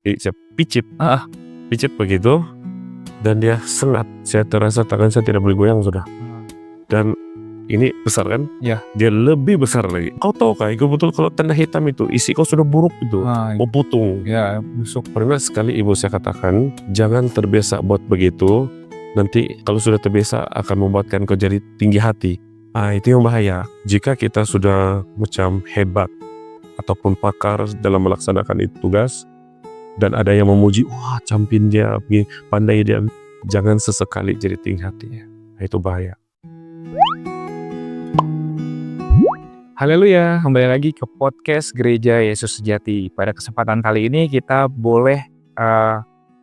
saya picit begitu, dan dia sengat. Saya terasa tangan saya tidak boleh goyang sudah. Dan ini besar kan? Ya. Dia lebih besar lagi. Kau tahu kan, betul kalau tanda hitam itu isi kau sudah buruk itu, mau putung. Ya, busuk. Pernah sekali ibu saya katakan, jangan terbiasa buat begitu. Nanti kalau sudah terbiasa akan membuatkan kau jadi tinggi hati. Itu yang bahaya. Jika kita sudah macam hebat ataupun pakar dalam melaksanakan itu tugas, dan ada yang memuji, wah campin dia, pandai dia, jangan sesekali jadi tinggi hati. Itu bahaya. Haleluya, kembali lagi ke podcast Gereja Yesus Sejati. Pada kesempatan kali ini kita boleh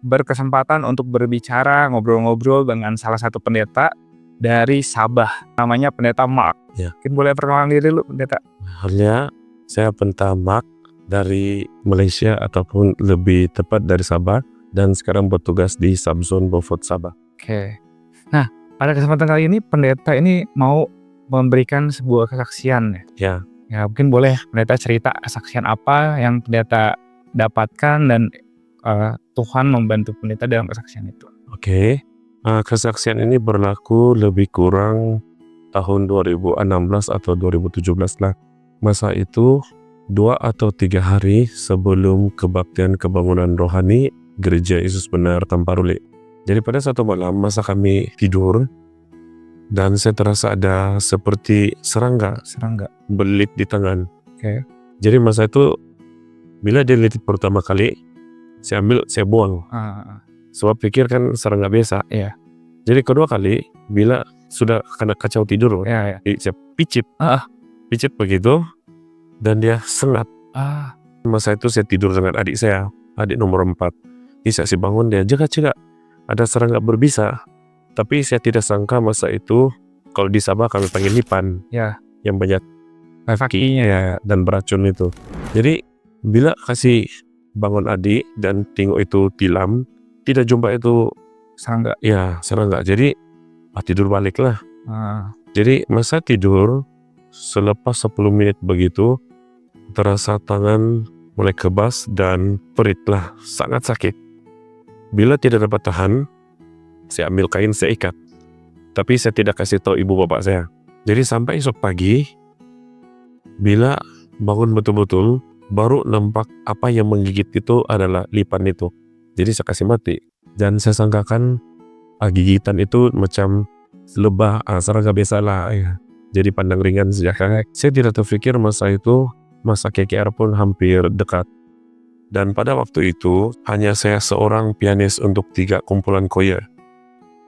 berkesempatan untuk berbicara, ngobrol-ngobrol dengan salah satu pendeta dari Sabah. Namanya Pendeta Mark. Ya. Mungkin boleh perkenalan diri dulu, Pendeta. Halnya, saya Pendeta Mark dari Malaysia ataupun lebih tepat dari Sabah, dan sekarang bertugas di Subzone Beaufort Sabah. Oke. Nah, pada kesempatan kali ini pendeta ini mau memberikan sebuah kesaksian ya. Ya, mungkin boleh pendeta cerita kesaksian apa yang pendeta dapatkan dan Tuhan membantu pendeta dalam kesaksian itu. Oke. Kesaksian ini berlaku lebih kurang tahun 2016 atau 2017 lah. Masa itu 2 atau 3 hari sebelum kebaktian kebangunan rohani Gereja Yesus Benar Tamparule. Jadi pada satu malam masa kami tidur, dan saya terasa ada seperti serangga berlilit di tangan. Oke. Jadi masa itu bila dia lilit pertama kali, saya ambil, saya buang. Sebab pikir kan serangga biasa. Iya. Jadi kedua kali bila sudah kena kacau tidur, Iya. saya picit begitu, dan dia sengat. Masa itu saya tidur dengan adik saya, adik nomor 4. Ini saya bangun, dia jaga ada serangga berbisa. Tapi saya tidak sangka masa itu, kalau di Sabah kami panggil lipan, ya, yang banyak kakinya ya, dan beracun itu. Jadi bila kasih bangun adik dan tengok itu tilam, tidak jumpa itu serangga. Ya, serangga. Jadi tidur baliklah. Jadi masa tidur, selepas 10 menit begitu, terasa tangan mulai kebas dan perutlah sangat sakit. Bila tidak dapat tahan, saya ambil kain, saya ikat. Tapi saya tidak kasih tahu ibu bapak saya. Jadi sampai esok pagi, bila bangun betul-betul, baru nampak apa yang menggigit itu adalah lipan itu. Jadi saya kasih mati. Dan saya sangkakan gigitan itu macam lebah, serangga biasa lah. Jadi pandang ringan saja. Saya tidak terfikir masa itu, masa KKR pun hampir dekat. Dan pada waktu itu, hanya saya seorang pianis untuk 3 kumpulan choir.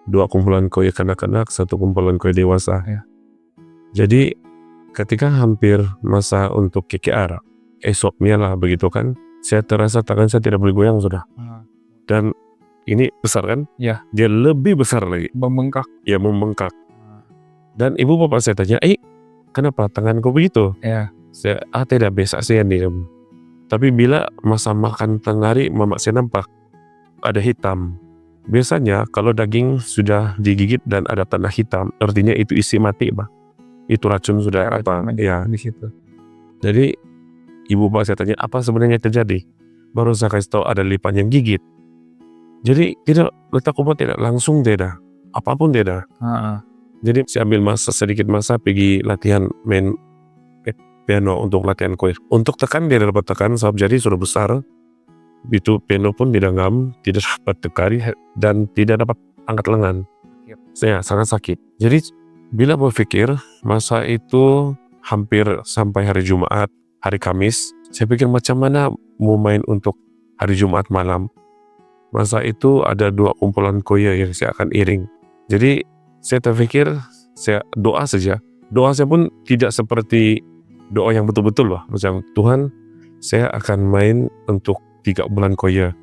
2 kumpulan choir kanak-kanak, 1 kumpulan choir dewasa. Jadi ketika hampir masa untuk KKR, esoknya lah begitu kan, saya terasa tangan saya tidak boleh goyang sudah. Dan ini besar kan? Ya. Dia lebih besar lagi. Membengkak. Ya, membengkak. Dan ibu bapak saya tanya, kenapa tanganku begitu? Ya. Saya, tidak biasa saya diam. Tapi bila masa makan tengah hari, mama saya nampak ada hitam. Biasanya kalau daging sudah digigit dan ada tanda hitam, artinya itu isi mati, itu racun sudah ya di situ. Jadi ibu bapak saya tanya, apa sebenarnya terjadi? Baru saya kasih tahu ada lipan yang gigit. Jadi tidak letak kumpul, tidak langsung tidak, apapun tidak. Jadi saya ambil sedikit masa pergi latihan main piano untuk latihan choir. Untuk tekan dia dapat tekan, sebab jadi sudah besar. Itu piano pun didangam, tidak dapat tekan dan tidak dapat angkat lengan. Saya sangat sakit. Jadi bila berpikir masa itu hampir sampai hari Jumat, hari Kamis, saya pikir macam mana mau main untuk hari Jumat malam. Masa itu ada 2 kumpulan choir yang saya akan iring. Jadi saya terfikir saya doa saja. Doa saya pun tidak seperti doa yang betul-betul macam Tuhan, saya akan main untuk 3 bulan choir,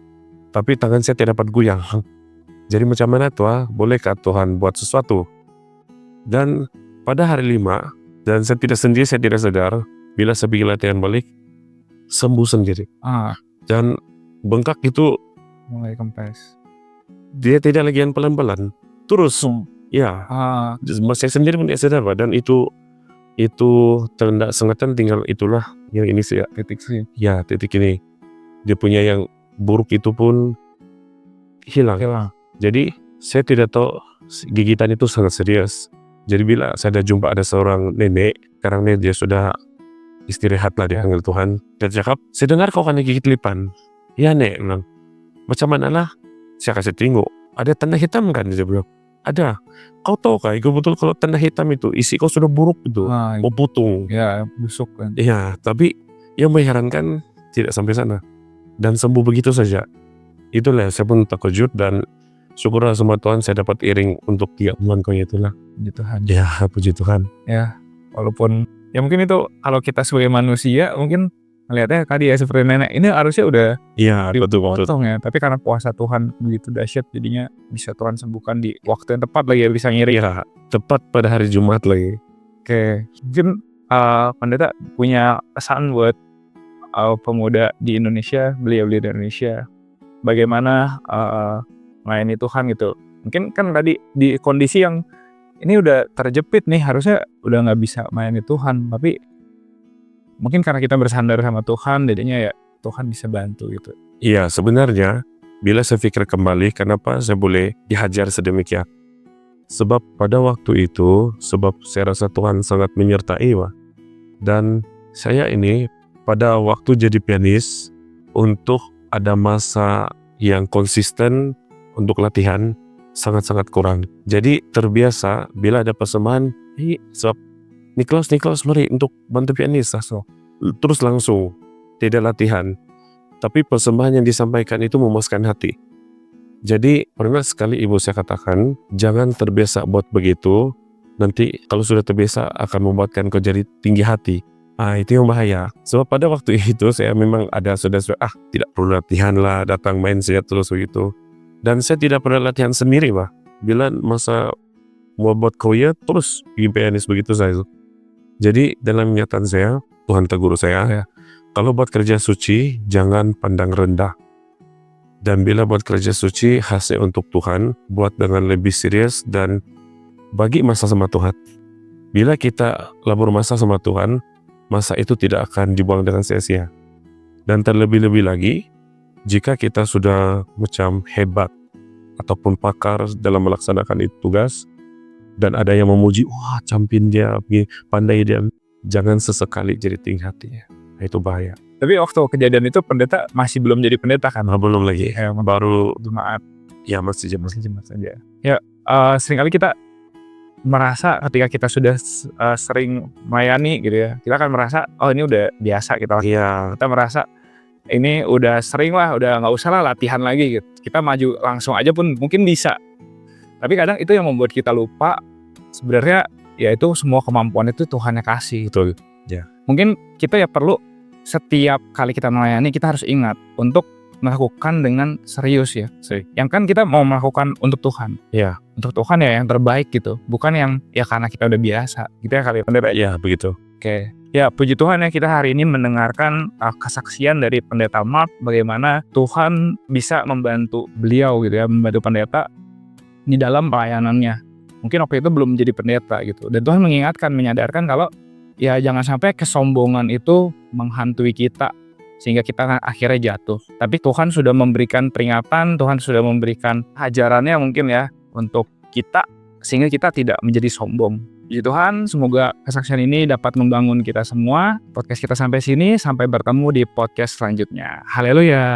tapi tangan saya tidak dapat goyang. Jadi macam mana Tuhan, bolehkah Tuhan buat sesuatu? Dan pada hari 5, dan saya tidak sendiri, saya tidak sadar, bila saya pergi latihan balik, sembuh sendiri. Dan bengkak itu mulai kempes. Dia tidak lagi yang pelan-pelan, terus ya. Saya sendiri pun tidak sadar, dan itu tanda sengatan tinggal itulah yang ini saya titik sih. Ya, titik ini. Dia punya yang buruk itu pun hilang. Jadi saya tidak tahu, gigitan itu sangat serius. Jadi bila saya ada jumpa ada seorang nenek, sekarang dia sudah istirahat lah, dipanggil Tuhan. Dia cakap, saya dengar kau kena gigit lipan. Ya nek, bilang, macam mana lah? Saya kasih tengok, ada tanda hitam kan? Dia bilang, ada. Kau tahu kah, itu betul kalau tanda hitam itu, isi kau sudah buruk itu, mau putung. Ya, busuk kan. Iya, tapi yang mengherankan tidak sampai sana. Dan sembuh begitu saja. Itulah saya pun terkejut dan syukurlah sama Tuhan saya dapat iring untuk 3 bulan kau itulah. Puji Tuhan. Ya, puji Tuhan. Ya, walaupun ya mungkin itu kalau kita sebagai manusia mungkin melihatnya tadi ya seperti nenek ini harusnya udah Iya, betul. dipotong ya, tapi karena kuasa Tuhan begitu dahsyat jadinya bisa Tuhan sembuhkan di waktu yang tepat lagi ya, bisa ngiring. Iya, tepat pada hari Jumat lagi. Oke, mungkin pendeta punya pesan buat pemuda di Indonesia, belia-belia di Indonesia, bagaimana melayani Tuhan gitu. Mungkin kan tadi di kondisi yang ini udah terjepit nih, harusnya udah nggak bisa melayani Tuhan, tapi mungkin karena kita bersandar sama Tuhan, jadinya ya Tuhan bisa bantu gitu. Iya, sebenarnya bila saya pikir kembali, kenapa saya boleh dihajar sedemikian? Sebab pada waktu itu, sebab saya rasa Tuhan sangat menyertai, Wak. Dan saya ini pada waktu jadi pianis, untuk ada masa yang konsisten untuk latihan sangat-sangat kurang. Jadi terbiasa bila ada persembahan, sebab Nicholas mari untuk bantu pianis, terus langsung tidak latihan. Tapi persembahan yang disampaikan itu memuaskan hati. Jadi pernah sekali ibu saya katakan, jangan terbiasa buat begitu, nanti kalau sudah terbiasa akan membuatkan kau jadi tinggi hati. Itu yang bahaya. Sebab pada waktu itu saya memang ada saudara-saudara, tidak perlu latihan lah, datang main saja terus begitu. Dan saya tidak pernah latihan sendiri, Pak. Bila masa mau buat koya, terus pergi pianis begitu saya. Jadi dalam niatan saya, Tuhan tegur saya, kalau buat kerja suci, jangan pandang rendah. Dan bila buat kerja suci, hasil untuk Tuhan, buat dengan lebih serius dan bagi masa sama Tuhan. Bila kita labur masa sama Tuhan, masa itu tidak akan dibuang dengan sia-sia. Dan terlebih-lebih lagi, jika kita sudah macam hebat ataupun pakar dalam melaksanakan itu tugas, dan ada yang memuji, wah campin dia, pandai dia, jangan sesekali jadi tinggi hatinya. Itu bahaya. Tapi waktu kejadian itu pendeta masih belum jadi pendeta kan? Belum lagi, baru jemaat. Ya masih jemaat saja. Ya, seringkali kita merasa ketika kita sudah sering melayani gitu ya, kita akan merasa ini udah biasa kita. Iya. Kita merasa ini udah sering lah, udah nggak usah lah latihan lagi gitu. Kita maju langsung aja pun mungkin bisa. Tapi kadang itu yang membuat kita lupa sebenarnya ya itu semua kemampuan itu Tuhan yang kasih. Betul. Ya. Mungkin kita ya perlu setiap kali kita melayani kita harus ingat untuk melakukan dengan serius ya. Yang kan kita mau melakukan untuk Tuhan. Ya. Untuk Tuhan ya yang terbaik gitu. Bukan yang ya karena kita udah biasa. Gitu ya kali pendeta. Ya begitu. Oke. Ya puji Tuhan ya kita hari ini mendengarkan kesaksian dari pendeta Mark bagaimana Tuhan bisa membantu beliau gitu ya, membantu pendeta di dalam pelayanannya. Mungkin waktu itu belum jadi pendeta gitu. Dan Tuhan mengingatkan, menyadarkan kalau ya jangan sampai kesombongan itu menghantui kita sehingga kita akhirnya jatuh. Tapi Tuhan sudah memberikan peringatan, Tuhan sudah memberikan ajarannya mungkin ya untuk kita sehingga kita tidak menjadi sombong. Puji Tuhan, semoga kesaksian ini dapat membangun kita semua. Podcast kita sampai sini, sampai bertemu di podcast selanjutnya. Haleluya.